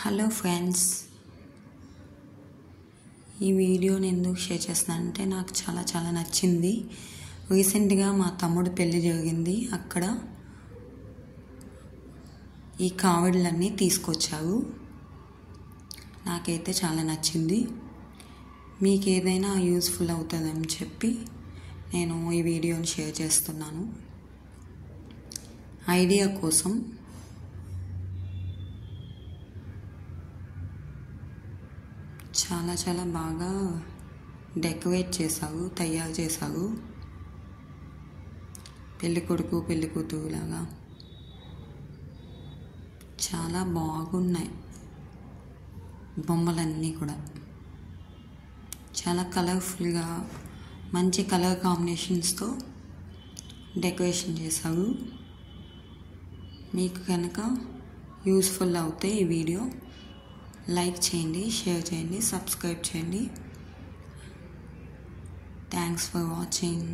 Hello friends, ఈ వీడియోని ఎందుకు షేర్ చేస్తున్నానంటే నాకు చాలా నచ్చింది. రీసెంట్గా మా తమ్ముడు పెళ్ళి జరిగింది. అక్కడ ఈ కావడులన్నీ తీసుకొచ్చారు. నాకైతే చాలా నచ్చింది. మీకు ఏదైనా యూస్ఫుల్ అవుతుందని చెప్పి నేను ఈ వీడియోని షేర్ చేస్తున్నాను. ఐడియా కోసం చాలా బాగా డెకరేట్ చేశారు, తయారు చేశారు. పెళ్ళికొడుకు పెళ్ళి కూతురు లాగా చాలా బాగున్నాయి. బొమ్మలన్నీ కూడా చాలా కలర్ఫుల్గా మంచి కలర్ కాంబినేషన్స్తో డెకరేషన్ చేశారు. మీకు కనుక యూస్ఫుల్ అవుతే ఈ వీడియో లైక్ చేయండి, షేర్ చేయండి, సబ్స్క్రైబ్ చేయండి. Thanks for watching.